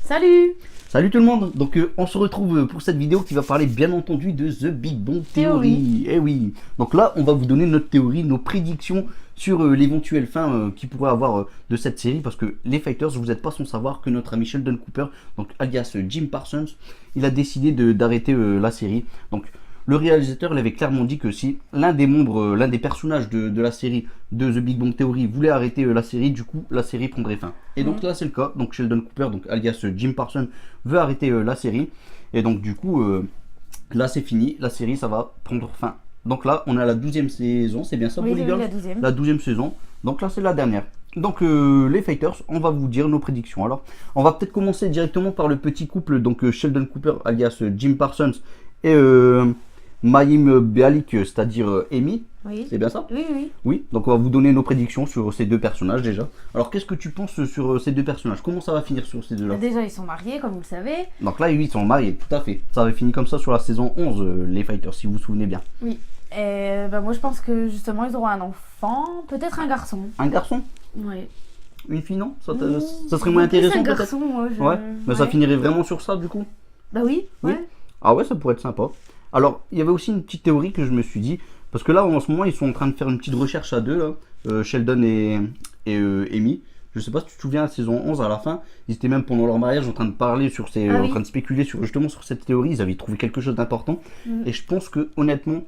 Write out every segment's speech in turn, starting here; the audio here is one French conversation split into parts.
Salut! Salut tout le monde, donc on se retrouve pour cette vidéo qui va parler bien entendu de The Big Bang Theory. Eh oui, donc là on va vous donner notre théorie, nos prédictions sur l'éventuelle fin qu'il pourrait avoir de cette série, parce que les Fighters, vous n'êtes pas sans savoir que notre ami Sheldon Cooper, donc alias Jim Parsons, il a décidé d'arrêter la série. Donc le réalisateur il avait clairement dit que si l'un des membres, l'un des personnages de la série de The Big Bang Theory voulait arrêter la série, du coup la série prendrait fin. Et donc là c'est le cas, donc Sheldon Cooper, donc alias Jim Parsons, veut arrêter la série. Et donc du coup, là c'est fini, la série ça va prendre fin. Donc là on a la 12e saison, c'est bien ça Oui, pour les oui, girls, la 12e. La 12e saison, donc là c'est la dernière. Donc les Fighters, on va vous dire nos prédictions. Alors on va peut-être commencer directement par le petit couple, donc Sheldon Cooper alias Jim Parsons et Mayim Bialik, c'est-à-dire Amy. Oui. C'est bien ça? Oui, oui. Oui, donc on va vous donner nos prédictions sur ces deux personnages déjà. Alors qu'est-ce que tu penses sur ces deux personnages? Comment ça va finir sur ces deux-là? Déjà, ils sont mariés, comme vous le savez. Donc là, oui, ils sont mariés, tout à fait. Ça avait fini comme ça sur la saison 11, les Fighters, si vous vous souvenez bien. Oui. Et moi, je pense que justement, ils auront un enfant, peut-être un garçon. Un garçon? Oui. Une fille, non? Ça serait moins intéressant un peut-être? garçon, moi. Ouais, mais ça Ouais. finirait vraiment sur ça du coup? Bah oui, Oui. ouais. Ah ouais, ça pourrait être sympa. Alors, il y avait aussi une petite théorie que je me suis dit, parce que là, en ce moment, ils sont en train de faire une petite recherche à deux, là, Sheldon et Amy. Je sais pas si tu te souviens, la saison 11, à la fin, ils étaient même pendant leur mariage en train de parler sur ces, Ah en oui. train de spéculer sur, justement sur cette théorie. Ils avaient trouvé quelque chose d'important. Mm. Et je pense que, honnêtement,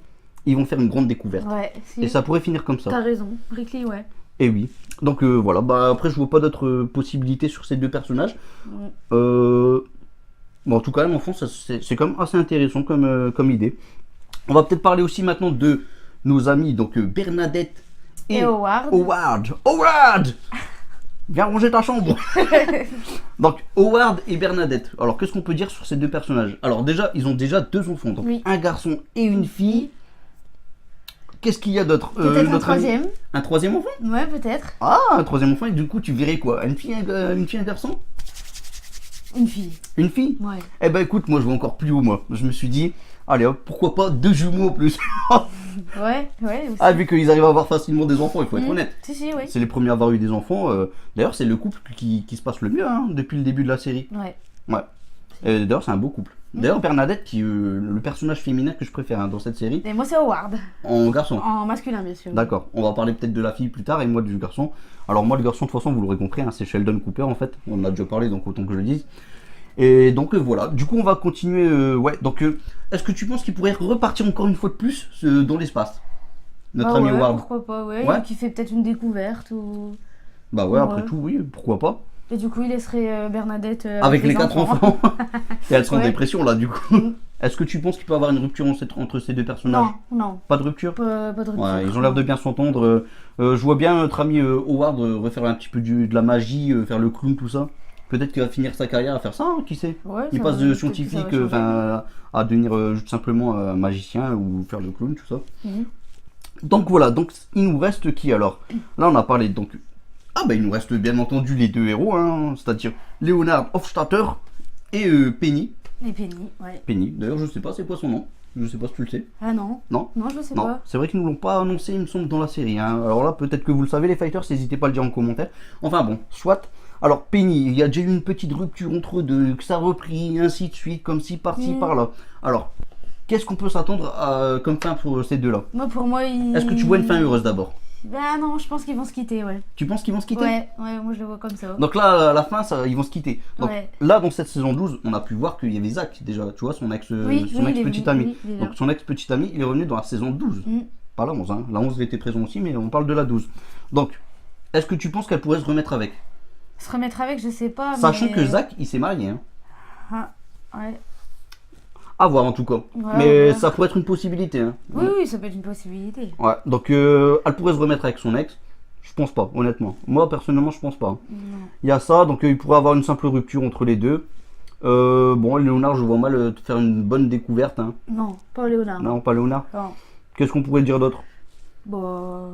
ils vont faire une grande découverte. Ouais, si. Et ça pourrait finir comme ça. T'as raison. Ricky, ouais. Et oui. Donc voilà, bah après je vois pas d'autres possibilités sur ces deux personnages. Mm. Bon, en tout cas, l'enfant, c'est quand même assez intéressant comme idée. On va peut-être parler aussi maintenant de nos amis, donc Bernadette Et Howard. Howard. Howard, viens ranger ta chambre. Donc Howard et Bernadette. Alors qu'est-ce qu'on peut dire sur ces deux personnages? Alors déjà, ils ont déjà deux enfants, donc Oui. un garçon et une fille. Qu'est-ce qu'il y a d'autre? Peut-être un notre ami- troisième. Un troisième enfant? Ouais, peut-être. Ah, un troisième enfant, et du coup tu verrais quoi? Une fille, un garçon? Une fille. Une fille? Ouais. Eh ben écoute, moi je vais encore plus haut, moi. Je me suis dit, allez hop, pourquoi pas deux jumeaux en plus? Ouais, ouais. Aussi. Ah, vu qu'ils arrivent à avoir facilement des enfants, il faut être Mm. honnête. Si, si, oui. C'est les premiers à avoir eu des enfants. D'ailleurs, c'est le couple qui se passe le mieux depuis le début de la série. Ouais. Ouais. Et d'ailleurs, c'est un beau couple. D'ailleurs, Bernadette, qui est le personnage féminin que je préfère dans cette série, Et moi, c'est Howard. en garçon. En masculin, bien sûr. D'accord, on va parler peut-être de la fille plus tard et moi du garçon. Alors moi le garçon, de toute façon vous l'aurez compris, c'est Sheldon Cooper en fait, on en a déjà parlé donc autant que je le dise. Et donc voilà, du coup on va continuer, ouais, donc est-ce que tu penses qu'il pourrait repartir encore une fois de plus dans l'espace? Notre Bah ami ouais, Howard. pourquoi pas, ouais. Ouais. Qui fait peut-être une découverte ou... Bah ouais, après Ouais. tout, oui, pourquoi pas. Et du coup, il laisserait Bernadette Avec les quatre enfants. Et elle sera en Ouais. dépression là du coup. Mm. Est-ce que tu penses qu'il peut y avoir une rupture entre ces deux personnages? Non, non, Pas de rupture? pas de rupture. Ouais, ils ont l'air de bien s'entendre. Je vois bien notre ami Howard refaire un petit peu de la magie, faire le clown, tout ça. Peut-être qu'il va finir sa carrière à faire ça, qui sait? Ouais, Il ça passe va- de peut-être que ça scientifique va changer. à devenir juste simplement magicien ou faire le clown, tout ça. Mhm. Donc voilà, donc il nous reste qui alors? Là on a parlé donc... Ah bah il nous reste bien entendu les deux héros, c'est-à-dire Leonard Hofstadter et Penny. Et Penny, ouais. Penny, d'ailleurs je sais pas c'est quoi son nom, je sais pas si tu le sais. Ah non, Non? non, je sais Non, pas. c'est vrai qu'ils ne l'ont pas annoncé, il me semble, dans la série. Alors là, peut-être que vous le savez, les Fighters, n'hésitez pas à le dire en commentaire. Enfin bon, soit. Alors, Penny, il y a déjà eu une petite rupture entre eux, que ça a repris, ainsi de suite, comme ci, par-ci, Mm. par-là. Alors, qu'est-ce qu'on peut s'attendre comme fin pour ces deux-là? Moi, pour moi, il... Est-ce que tu vois une fin heureuse d'abord? Bah non, je pense qu'ils vont se quitter, ouais. Tu penses qu'ils vont se quitter? Ouais, moi je le vois comme ça. Donc là, à la fin, ils vont se quitter. Donc Ouais. là, dans cette saison 12, on a pu voir qu'il y avait Zach, déjà, tu vois, son ex, Oui, son oui, il est ex-petit venu, ami. oui, il est là. Donc son ex-petit ami, il est revenu dans la saison 12. Mm. Pas la 11, La 11, il était présent aussi, mais on parle de la 12. Donc, est-ce que tu penses qu'elle pourrait se remettre avec? Se remettre avec, je sais pas, Sachant mais... que Zach, il s'est marié. Ah, ouais. À voir en tout cas. Ouais, Mais ouais. ça pourrait être une possibilité. Oui, oui, ça peut être une possibilité. Ouais, donc elle pourrait se remettre avec son ex. Je pense pas, honnêtement. Moi, personnellement, je pense pas. Non. Il y a ça, donc il pourrait avoir une simple rupture entre les deux. Bon, Léonard, je vois mal faire une bonne découverte. Non, pas Léonard. Non, pas Léonard. Non. Qu'est-ce qu'on pourrait dire d'autre? Bon...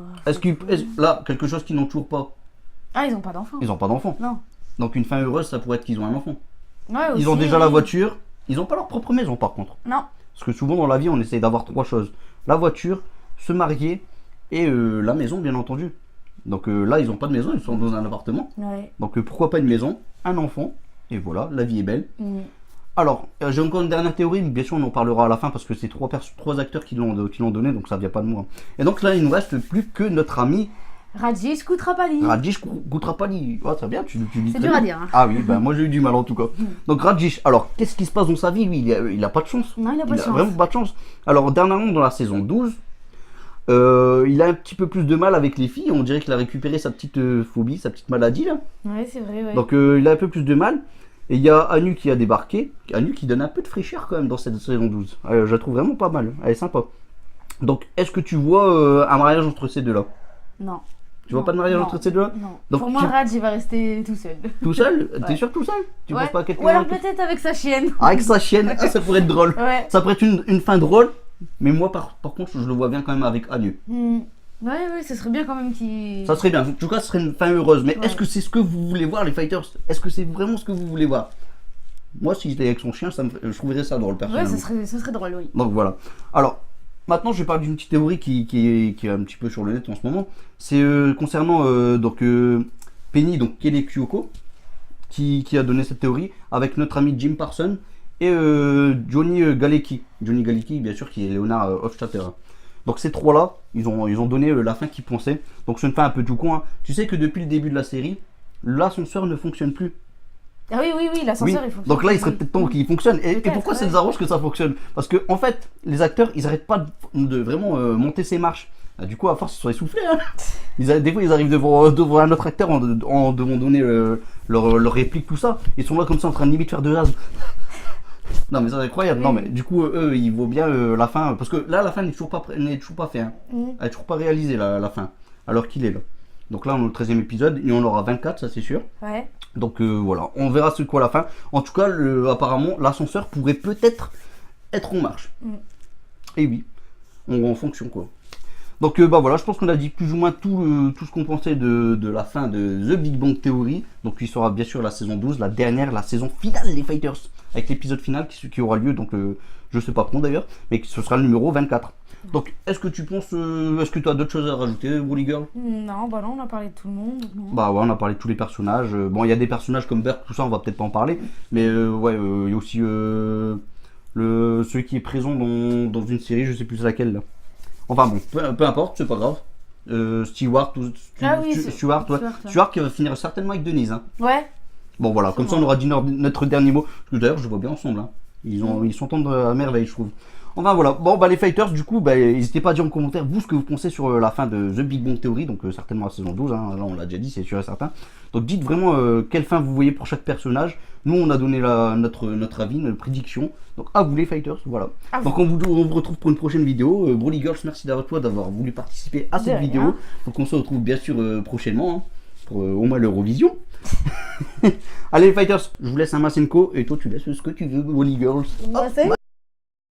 Là, quelque chose qu'ils n'ont toujours pas. Ah, ils ont pas d'enfant. Ils n'ont pas d'enfant. Non. Donc une fin heureuse, ça pourrait être qu'ils ont un enfant. Ouais, Ils ont aussi. déjà la voiture. Ils n'ont pas leur propre maison par contre. Non. Parce que souvent dans la vie, on essaye d'avoir trois choses. La voiture, se marier et la maison, bien entendu. Donc là, ils n'ont pas de maison, ils sont dans un appartement. Ouais. Donc pourquoi pas une maison, un enfant Et voilà, la vie est belle. Mm. Alors, j'ai encore une dernière théorie, mais bien sûr on en parlera à la fin parce que c'est trois acteurs qui l'ont donné, donc ça vient pas de moi. Et donc là, il nous reste plus que notre ami Rajesh Kutrapali. Rajesh Kutrapali. Oh, très bien, tu dis C'est très dur bien. à dire. Hein. Ah oui, bah moi j'ai eu du mal en tout cas. Donc Rajesh, alors qu'est-ce qui se passe dans sa vie lui il a pas de chance. Non, il a pas de chance. Vraiment pas de chance. Alors dernièrement dans la saison 12, il a un petit peu plus de mal avec les filles. On dirait qu'il a récupéré sa petite phobie, sa petite maladie là. Ouais, c'est vrai, ouais. Donc il a un peu plus de mal. Et il y a Anu qui a débarqué. Anu qui donne un peu de fraîcheur quand même dans cette saison 12. Je la trouve vraiment pas mal. Elle est sympa. Donc est-ce que tu vois un mariage entre ces deux-là? Non. Tu vois pas de mariage entre ces deux-là? Non. Donc, Pour moi, Raj, il va rester tout seul. Tout seul? Ouais. T'es sûr tout seul? Tu penses pas à quelqu'un? Ou alors peut-être avec sa chienne. Avec sa chienne, ah, ça pourrait être drôle. Ouais. Ça pourrait être une fin drôle. Mais moi par contre je le vois bien quand même avec Anu. Ouais, ce serait bien quand même qu'il... Ça serait bien, en tout cas ce serait une fin heureuse. Mais Ouais. est-ce que c'est ce que vous voulez voir les fighters? Est-ce que c'est vraiment ce que vous voulez voir? Moi si j'étais avec son chien, je trouverais ça drôle Ouais, personnellement. ça serait drôle, oui. Donc voilà. Alors, maintenant je vais parler d'une petite théorie qui est un petit peu sur le net en ce moment. C'est concernant Penny, donc Kelly Kyoko, qui a donné cette théorie avec notre ami Jim Parsons et Johnny Galecki. Johnny Galecki, bien sûr, qui est Leonard Hofstadter. Donc ces trois-là, ils ont donné la fin qu'ils pensaient. Donc c'est une fin un peu tout con. Hein. Tu sais que depuis le début de la série, l'ascenseur ne fonctionne plus. Ah oui, l'ascenseur il fonctionne. Donc là, il serait peut-être temps qu'il fonctionne. Et pourquoi ouais. c'est des arranges que ça fonctionne? Parce que en fait, les acteurs, ils arrêtent pas de vraiment monter ces marches. Ah, du coup, à force, ils sont essoufflés. Hein. Des fois, ils arrivent devant un autre acteur en devant donner leur réplique, tout ça. Ils sont là comme ça en train de limite faire de jazz. Non mais c'est incroyable. Oui. Non mais du coup, eux, il vaut bien la fin. Parce que là, la fin n'est toujours pas faite. Hein. Elle n'est toujours pas réalisée, la fin. Alors qu'il est là. Donc là, on est au 13e épisode. Et on aura 24, ça c'est sûr. Ouais. Donc voilà, on verra ce qu'à la fin. En tout cas, apparemment, l'ascenseur pourrait peut-être être en marche. Et oui, en fonction quoi. Donc bah voilà, je pense qu'on a dit plus ou moins tout ce qu'on pensait de la fin de The Big Bang Theory. Donc il sera bien sûr la saison 12, la dernière, la saison finale des Fighters. Avec l'épisode final qui aura lieu, donc je sais pas quand d'ailleurs, mais ce sera le numéro 24. Donc est-ce que tu penses, est-ce que tu as d'autres choses à rajouter, Woolly Girl? Non, bah non, on a parlé de tout le monde. Non. Bah ouais, on a parlé de tous les personnages. Bon, il y a des personnages comme Burke, tout ça, on va peut-être pas en parler. Mais ouais, il y a aussi celui qui est présent dans une série, je sais plus laquelle là. Enfin bon, peu importe, c'est pas grave. Stewart, Stewart, ouais. Stewart qui va finir certainement avec Denise. Hein. Ouais. Bon voilà, comme ça on aura dit notre dernier mot. Parce que d'ailleurs, je vois bien ensemble. Hein. Ils s'entendent à merveille, je trouve. Enfin voilà, bon bah les fighters du coup, bah, n'hésitez pas à dire en commentaire vous ce que vous pensez sur la fin de The Big Bang Theory, donc certainement la saison 12, hein, là on l'a déjà dit, c'est sûr et certain. Donc dites vraiment quelle fin vous voyez pour chaque personnage. Nous on a donné notre avis, notre prédiction, donc à vous les fighters, voilà. Donc on vous retrouve pour une prochaine vidéo. Broly Girls, merci d'avoir voulu participer à cette vidéo. Donc on se retrouve bien sûr prochainement, hein, pour au moins l'Eurovision. Allez les fighters, je vous laisse un Masenko et toi tu laisses ce que tu veux, Broly Girls. Masenko.